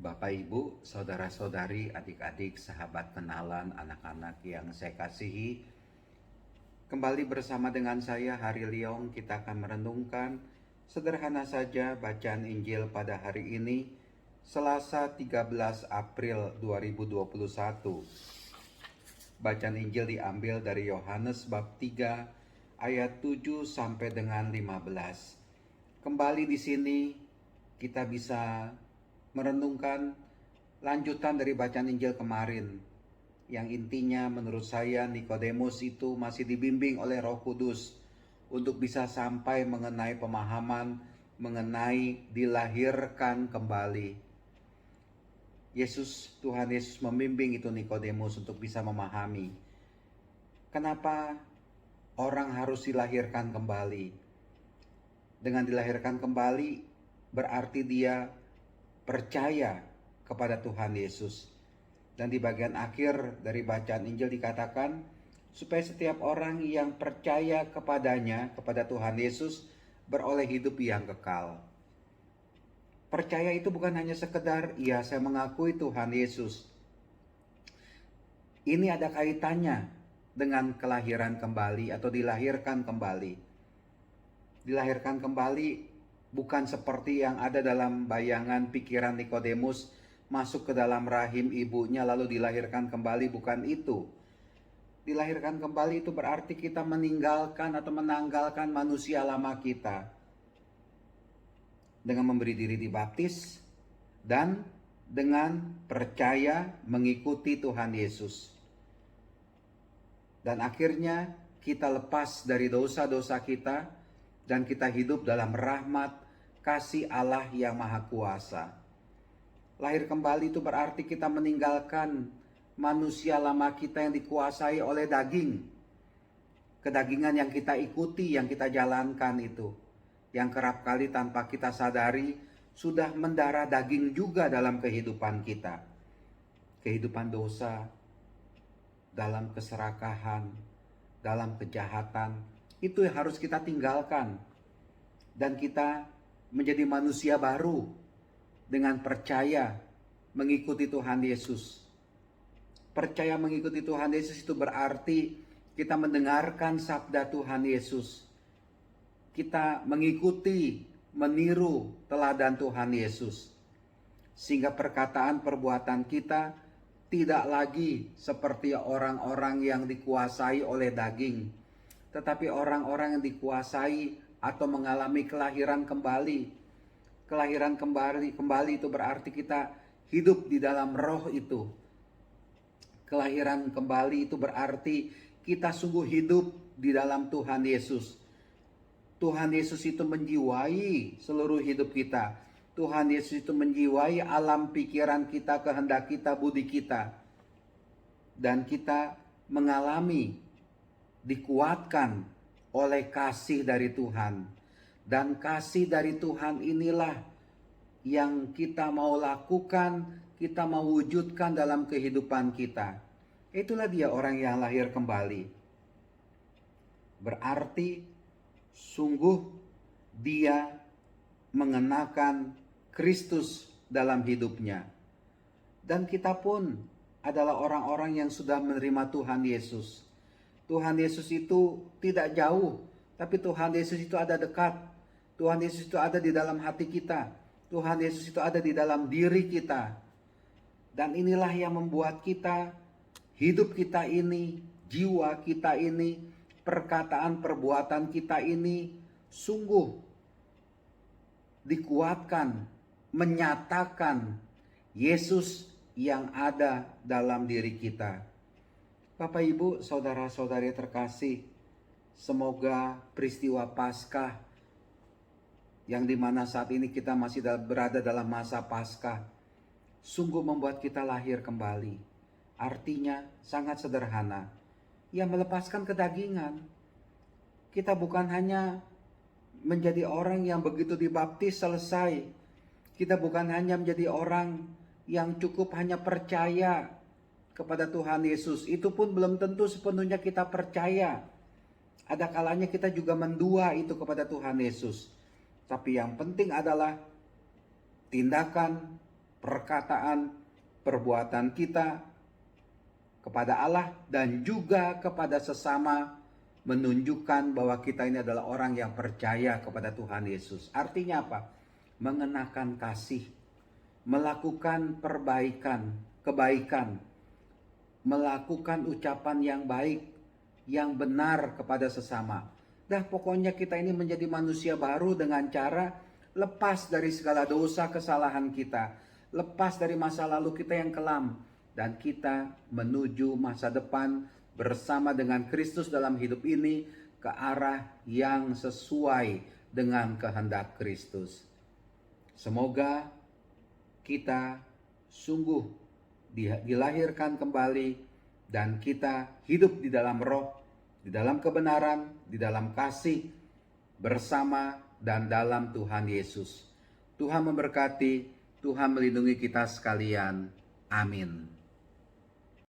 Bapak, Ibu, saudara-saudari, adik-adik, sahabat kenalan, anak-anak yang saya kasihi. Kembali bersama dengan saya, Hari Liong, kita akan merenungkan sederhana saja bacaan Injil pada hari ini, Selasa 13 April 2021. Bacaan Injil diambil dari Yohanes bab 3 ayat 7 sampai dengan 15. Kembali di sini kita bisa merenungkan lanjutan dari bacaan Injil kemarin, yang intinya menurut saya Nikodemus itu masih dibimbing oleh Roh Kudus untuk bisa sampai mengenai pemahaman mengenai dilahirkan kembali. Tuhan Yesus membimbing itu Nikodemus untuk bisa memahami kenapa orang harus dilahirkan kembali. Dengan dilahirkan kembali berarti dia percaya kepada Tuhan Yesus. Dan di bagian akhir dari bacaan Injil dikatakan supaya setiap orang yang percaya kepadanya, kepada Tuhan Yesus, beroleh hidup yang kekal. Percaya itu bukan hanya sekedar, ya saya mengakui Tuhan Yesus. Ini ada kaitannya dengan kelahiran kembali atau dilahirkan kembali. Dilahirkan kembali bukan seperti yang ada dalam bayangan pikiran Nikodemus, masuk ke dalam rahim ibunya lalu dilahirkan kembali, bukan itu. Dilahirkan kembali itu berarti kita meninggalkan atau menanggalkan manusia lama kita dengan memberi diri dibaptis dan dengan percaya mengikuti Tuhan Yesus. Dan akhirnya kita lepas dari dosa-dosa kita dan kita hidup dalam rahmat kasih Allah yang Maha Kuasa. Lahir kembali itu berarti kita meninggalkan manusia lama kita yang dikuasai oleh daging. Kedagingan yang kita ikuti, yang kita jalankan itu, yang kerap kali tanpa kita sadari sudah mendarah daging juga dalam kehidupan kita. Kehidupan dosa, dalam keserakahan, dalam kejahatan, itu yang harus kita tinggalkan. Dan kita menjadi manusia baru dengan percaya mengikuti Tuhan Yesus. Percaya mengikuti Tuhan Yesus itu berarti kita mendengarkan sabda Tuhan Yesus. Kita mengikuti, meniru teladan Tuhan Yesus. Sehingga perkataan perbuatan kita tidak lagi seperti orang-orang yang dikuasai oleh daging, tetapi orang-orang yang dikuasai atau mengalami kelahiran kembali. Kelahiran kembali itu berarti kita hidup di dalam roh itu. Kelahiran kembali itu berarti kita sungguh hidup di dalam Tuhan Yesus. Tuhan Yesus itu menjiwai seluruh hidup kita. Tuhan Yesus itu menjiwai alam pikiran kita, kehendak kita, budi kita. Dan kita mengalami, dikuatkan oleh kasih dari Tuhan. Dan kasih dari Tuhan inilah yang kita mau lakukan, kita mau wujudkan dalam kehidupan kita. Itulah dia orang yang lahir kembali. Berarti sungguh dia mengenakan Kristus dalam hidupnya. Dan kita pun adalah orang-orang yang sudah menerima Tuhan Yesus. Tuhan Yesus itu tidak jauh, tapi Tuhan Yesus itu ada dekat. Tuhan Yesus itu ada di dalam hati kita. Tuhan Yesus itu ada di dalam diri kita. Dan inilah yang membuat kita, hidup kita ini, jiwa kita ini, perkataan perbuatan kita ini sungguh dikuatkan, menyatakan Yesus yang ada dalam diri kita. Bapak, Ibu, saudara-saudari terkasih, semoga peristiwa Paskah yang dimana saat ini kita masih berada dalam masa Paskah sungguh membuat kita lahir kembali. Artinya sangat sederhana, ya melepaskan kedagingan. Kita bukan hanya menjadi orang yang begitu dibaptis selesai. Kita bukan hanya menjadi orang yang cukup hanya percaya kepada Tuhan Yesus. Itu pun belum tentu sepenuhnya kita percaya. Ada kalanya kita juga mendua itu kepada Tuhan Yesus. Tapi yang penting adalah tindakan, perkataan, perbuatan kita kepada Allah dan juga kepada sesama, menunjukkan bahwa kita ini adalah orang yang percaya kepada Tuhan Yesus. Artinya apa? Mengenakan kasih, melakukan kebaikan, melakukan ucapan yang baik, yang benar kepada sesama. Pokoknya kita ini menjadi manusia baru dengan cara lepas dari segala dosa kesalahan kita, lepas dari masa lalu kita yang kelam, dan kita menuju masa depan bersama dengan Kristus dalam hidup ini ke arah yang sesuai dengan kehendak Kristus. Semoga kita sungguh dilahirkan kembali dan kita hidup di dalam roh, di dalam kebenaran, di dalam kasih, bersama dan dalam Tuhan Yesus. Tuhan memberkati, Tuhan melindungi kita sekalian. Amin.